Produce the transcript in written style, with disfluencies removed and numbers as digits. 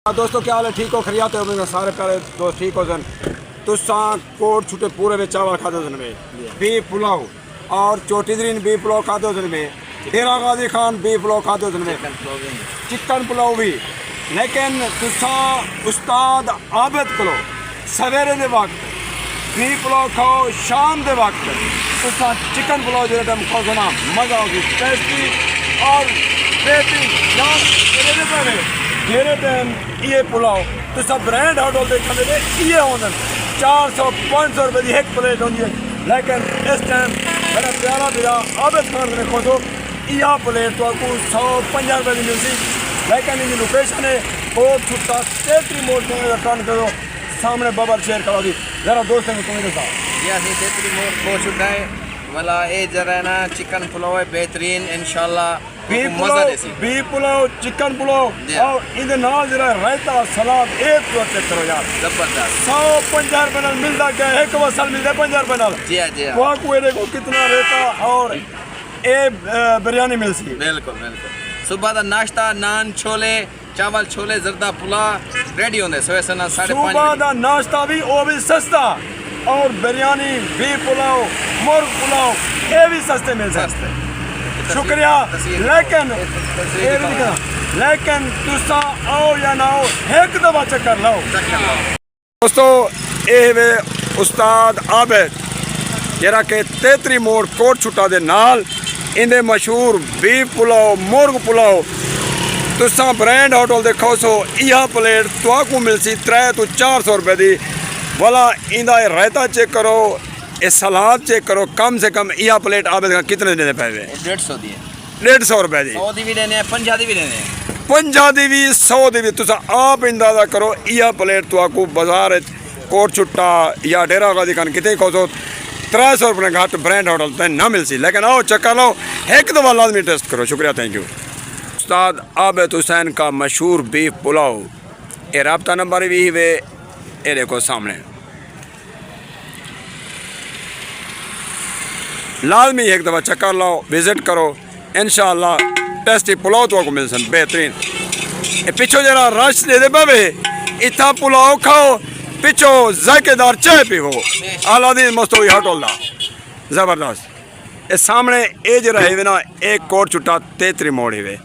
दोस्तों क्या हाल है, ठीक हो? खरियाते हो मेरे सारे प्यारे दोस्त, ठीक हो सन? तुसा कोट छुटे पूरे में चावल खाते हो में बीफ पुलाव और चोटीदरीन बीफ पुलाव खाते हो में डेरा गाजी खान बीफ पुलाव खाते हो में चिकन पुलाव भी। लेकिन तुसा उस्ताद आबिद को सवेरे के वक्त बीफ पुलाव खाओ, शाम के वक्त तुसा चिकन पुलाव जो टाइम खाओ ना मज़ा होगी, टेस्टी और बेहतरीन। मेरे टाइम ये पुलाव तो सब ब्रांड होटल देखने में ये होना 400-500 रुपये की एक प्लेट होती है। लेकिन इस टाइम मेरा प्यारा भैया आबिद खान ने खोजो यह प्लेट तो आपको 150 रुपये की मिलती। लेकिन इनकी लोकेशन है कोट छुट्टा तेतरी मोड़ में टर्न करो, सामने बबर शेयर करा दी जरा दोस्तों में तुम्हें साथ यह तेतरी मोड़ कोट छुट्टा है वाला ये जरा ना चिकन पुलाव है बेहतरीन इंशाल्लाह। बीफ पुलाव चिकन पुलाव और इधर नाल जरा रायता सलाद एक तो चेक करो यार, जबरदस्त। 150 रुपये नाल मिलता क्या एक वसल मिलता है 50 रुपये नाल। जी हाँ जी हाँ, वहाँ को देखो कितना रहता और ये बिरयानी मिलती है। बिल्कुल बिल्कुल। सुबह का नाश्ता नान छोले चावल छोले जरदा पुला रेडी होंगे सुबह 5:30। सुबह का नाश्ता भी वो भी सस्ता और बिरयानी बीफ पुलाव मुर्ग पुलाव ये भी सस्ते मिल सकते। शुक्रिया। लेकिन तुसा आओ या ना आओ एक दफा चक्कर लाओ दोस्तों। ये वे उस्ताद आबिद जरा के तेतरी मोड़ कोट छुट्टा दे नाल इंदे मशहूर बीफ पुलाव मुर्ग पुलाव तुसा ब्रांड होटल देखो सो यह प्लेट तो मिलसी 300 to 400 रुपये की वाला। इंदा रायता चेक करो, ये सलाद चेक करो, कम से कम यह प्लेट आबिद का कितने देने पे? 150 दिए, 150 रुपये की। 100 दी भी देने 50 दी भी देने 50 दी भी 100 दी भी। तुसा आप अंदाजा करो यह प्लेट तो आपको बाजार कोट छुट्टा या डेरा गाजी खान कितने खोजो 300 रुपये घट ब्रांड होटल पे ना मिलसी। लेकिन आओ चक्कर लो एक दफा लाजमी टेस्ट करो। शुक्रिया, थैंक यू। उस्ताद आबिद हुसैन का मशहूर बीफ पुलाव, ये रब्ता नंबर भी वे ये देखो सामने। लाजमी एक दफ़ा चक्कर लाओ, विजिट करो, इंशाअल्लाह टेस्टी पुलाव तो आपको मिल सन बेहतरीन। ये पिछो जरा रश दे दे पावे इतना पुलाव खाओ, पिछो जायकेदार चाय पीवो, अलादीन मस्तोई होटल दा जबरदस्त। ये सामने ये जरा है ना एक कोट छुट्टा तेतरी मोड़ ही वे।